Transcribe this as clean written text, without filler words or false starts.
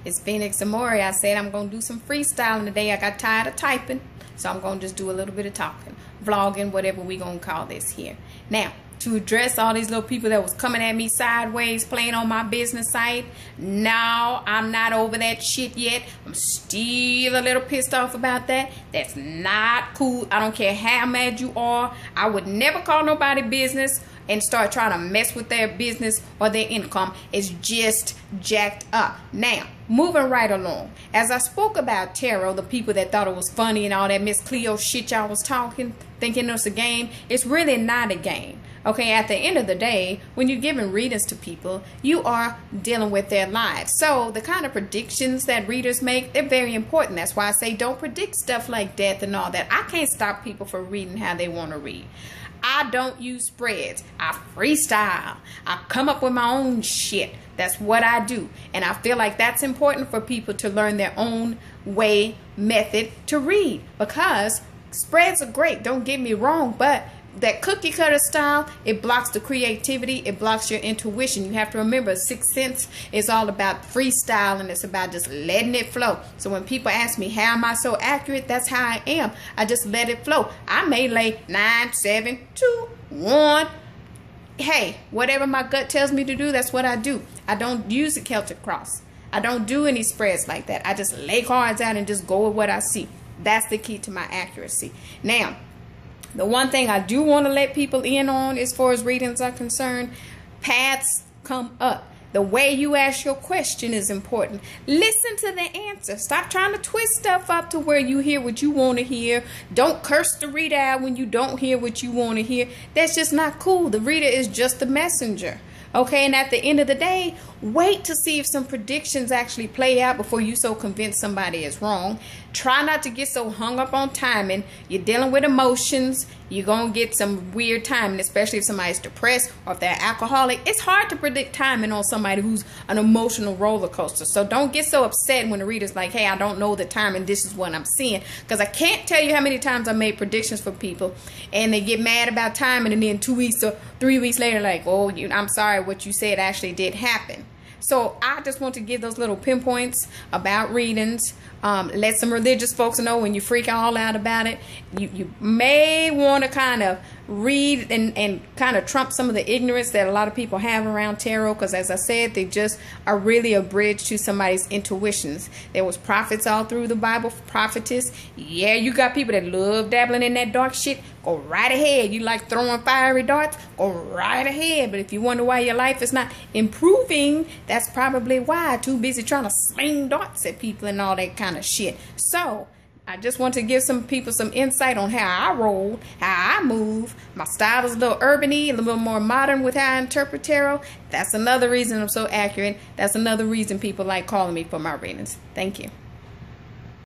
It's Phoenix Amore. I said I'm going to do some freestyling today. I got tired of typing, so I'm going to just do a little bit of talking, vlogging, whatever we going to call this here. Now, to address all these little people that was coming at me sideways, playing on my business site, no, I'm not over that shit yet. I'm still a little pissed off about that. That's not cool. I don't care how mad you are. I would never call nobody business and start trying to mess with their business or their income. It's just jacked up. Now, moving right along. As I spoke about tarot, the people that thought it was funny and all that Miss Cleo shit y'all was talking, thinking it was a game, it's really not a game. Okay, at the end of the day, when you're giving readings to people, you are dealing with their lives. So the kind of predictions that readers make, they're very important. That's why I say don't predict stuff like death and all that. I can't stop people from reading how they want to read. I don't use spreads. I freestyle. I come up with my own shit. That's what I do. And I feel like that's important for people to learn their own way, method to read. Because spreads are great, don't get me wrong, but that cookie cutter style, it blocks the creativity, it blocks your intuition. You have to remember, Sixth Sense is all about freestyle, it's about just letting it flow. So when people ask me, how am I so accurate? That's how I am. I just let it flow. I may lay 9, 7, 2, 1. Hey, whatever my gut tells me to do, that's what I do. I don't use the Celtic cross. I don't do any spreads like that. I just lay cards out and just go with what I see. That's the key to my accuracy. Now, the one thing I do want to let people in on as far as readings are concerned, paths come up. The way you ask your question is important. Listen to the answer. Stop trying to twist stuff up to where you hear what you want to hear. Don't curse the reader out when you don't hear what you want to hear. That's just not cool. The reader is just the messenger. Okay, and at the end of the day, wait to see if some predictions actually play out before you so convince somebody is wrong. Try not to get so hung up on timing. You're dealing with emotions. You're going to get some weird timing, especially if somebody's depressed or if they're alcoholic. It's hard to predict timing on somebody who's an emotional roller coaster. So don't get so upset when the reader's like, hey, I don't know the timing. This is what I'm seeing. Because I can't tell you how many times I made predictions for people and they get mad about timing, and then 2 weeks or 3 weeks later, like, oh, I'm sorry, what you said actually did happen. So I just want to give those little pinpoints about readings. Let some religious folks know when you freak all out about it. You may want to kind of read and kind of trump some of the ignorance that a lot of people have around tarot, because as I said, they just are really a bridge to somebody's intuitions. There was prophets all through the Bible, prophetess. Yeah, you got people that love dabbling in that dark shit. Go right ahead. You like throwing fiery darts? Go right ahead. But if you wonder why your life is not improving, that's probably why. Too busy trying to sling darts at people and all that kind of shit. So I just want to give some people some insight on how I roll, how I move. My style is a little urban-y, a little more modern with how I interpret tarot. That's another reason I'm so accurate. That's another reason people like calling me for my readings. Thank you.